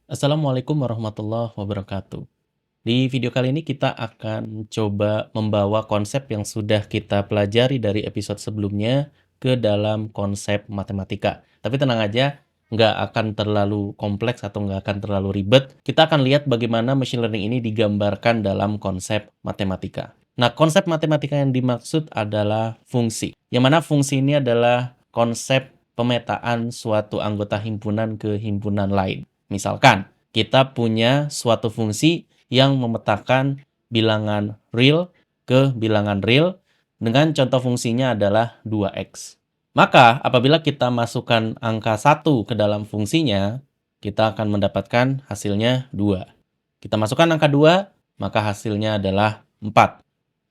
Assalamualaikum warahmatullahi wabarakatuh. Di video kali ini kita akan coba membawa konsep yang sudah kita pelajari dari episode sebelumnya ke dalam konsep matematika. Tapi tenang aja, nggak akan terlalu kompleks atau nggak akan terlalu ribet. Kita akan lihat bagaimana machine learning ini digambarkan dalam konsep matematika. Nah, konsep matematika yang dimaksud adalah fungsi. Yang mana fungsi ini adalah konsep pemetaan suatu anggota himpunan ke himpunan lain. Misalkan, kita punya suatu fungsi yang memetakan bilangan real ke bilangan real dengan contoh fungsinya adalah 2x. Maka, apabila kita masukkan angka 1 ke dalam fungsinya, kita akan mendapatkan hasilnya 2. Kita masukkan angka 2, maka hasilnya adalah 4.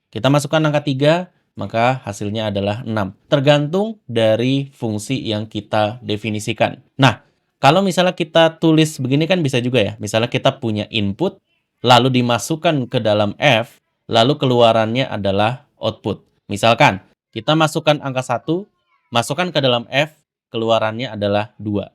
Kita masukkan angka 3, maka hasilnya adalah 6. Tergantung dari fungsi yang kita definisikan. Nah, kalau misalnya kita tulis begini kan bisa juga ya. Misalnya kita punya input, lalu dimasukkan ke dalam F, lalu keluarannya adalah output. Misalkan, kita masukkan angka 1, masukkan ke dalam F, keluarannya adalah 2.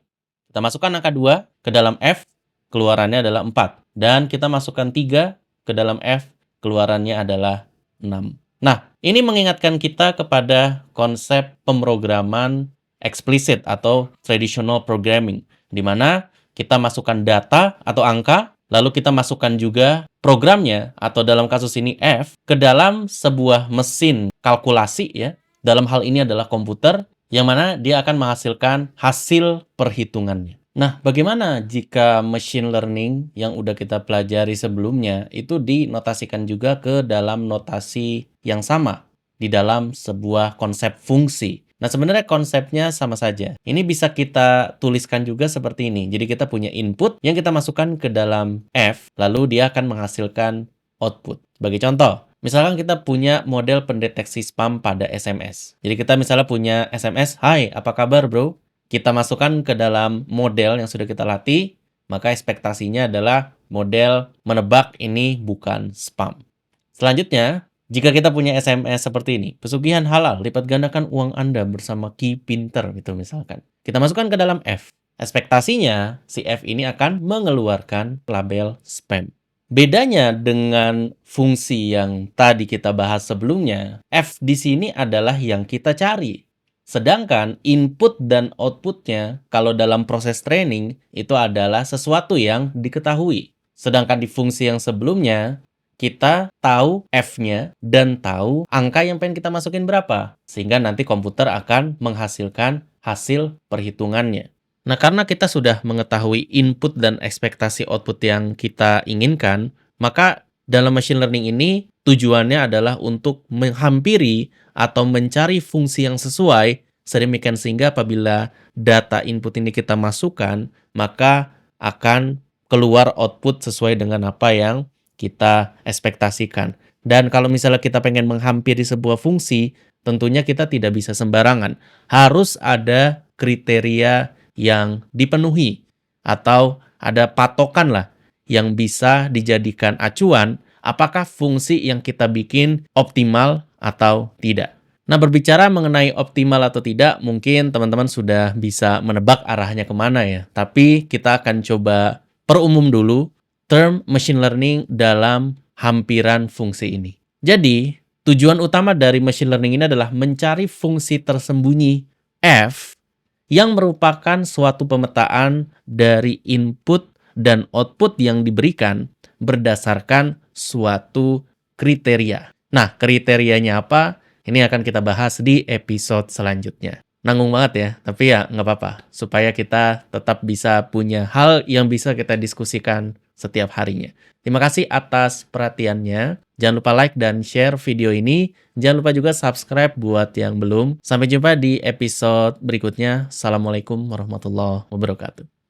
Kita masukkan angka 2 ke dalam F, keluarannya adalah 4. Dan kita masukkan 3 ke dalam F, keluarannya adalah 6. Nah, ini mengingatkan kita kepada konsep pemrograman eksplisit atau traditional programming, di mana kita masukkan data atau angka, lalu kita masukkan juga programnya, atau dalam kasus ini F, ke dalam sebuah mesin kalkulasi ya. Dalam hal ini adalah komputer, yang mana dia akan menghasilkan hasil perhitungannya. Nah, bagaimana jika machine learning yang udah kita pelajari sebelumnya itu dinotasikan juga ke dalam notasi yang sama di dalam sebuah konsep fungsi? Nah, sebenarnya konsepnya sama saja. Ini bisa kita tuliskan juga seperti ini. Jadi kita punya input yang kita masukkan ke dalam F, lalu dia akan menghasilkan output. Sebagai contoh, misalkan kita punya model pendeteksi spam pada SMS. Jadi kita misalnya punya SMS, "Hai, apa kabar bro?" Kita masukkan ke dalam model yang sudah kita latih, maka ekspektasinya adalah model menebak ini bukan spam. Selanjutnya, jika kita punya SMS seperti ini, pesugihan halal, lipat gandakan uang Anda bersama Ki Pinter, gitu misalkan. Kita masukkan ke dalam F. Ekspektasinya, si F ini akan mengeluarkan label spam. Bedanya dengan fungsi yang tadi kita bahas sebelumnya, F di sini adalah yang kita cari. Sedangkan input dan outputnya, kalau dalam proses training, itu adalah sesuatu yang diketahui. Sedangkan di fungsi yang sebelumnya, kita tahu F-nya dan tahu angka yang pengen kita masukin berapa. Sehingga nanti komputer akan menghasilkan hasil perhitungannya. Nah, karena kita sudah mengetahui input dan ekspektasi output yang kita inginkan, maka dalam machine learning ini tujuannya adalah untuk menghampiri atau mencari fungsi yang sesuai, sedemikian sehingga apabila data input ini kita masukkan, maka akan keluar output sesuai dengan apa yang kita ekspektasikan. Dan kalau misalnya kita pengen menghampiri sebuah fungsi, tentunya kita tidak bisa sembarangan. Harus ada kriteria yang dipenuhi atau ada patokan lah yang bisa dijadikan acuan apakah fungsi yang kita bikin optimal atau tidak. Nah, berbicara mengenai optimal atau tidak, mungkin teman-teman sudah bisa menebak arahnya kemana ya. Tapi kita akan coba perumum dulu term machine learning dalam hampiran fungsi ini. Jadi, tujuan utama dari machine learning ini adalah mencari fungsi tersembunyi F yang merupakan suatu pemetaan dari input dan output yang diberikan berdasarkan suatu kriteria. Nah, kriterianya apa? Ini akan kita bahas di episode selanjutnya. Nanggung banget ya, tapi ya nggak apa-apa. Supaya kita tetap bisa punya hal yang bisa kita diskusikan setiap harinya. Terima kasih atas perhatiannya. Jangan lupa like dan share video ini. Jangan lupa juga subscribe buat yang belum. Sampai jumpa di episode berikutnya. Assalamualaikum warahmatullahi wabarakatuh.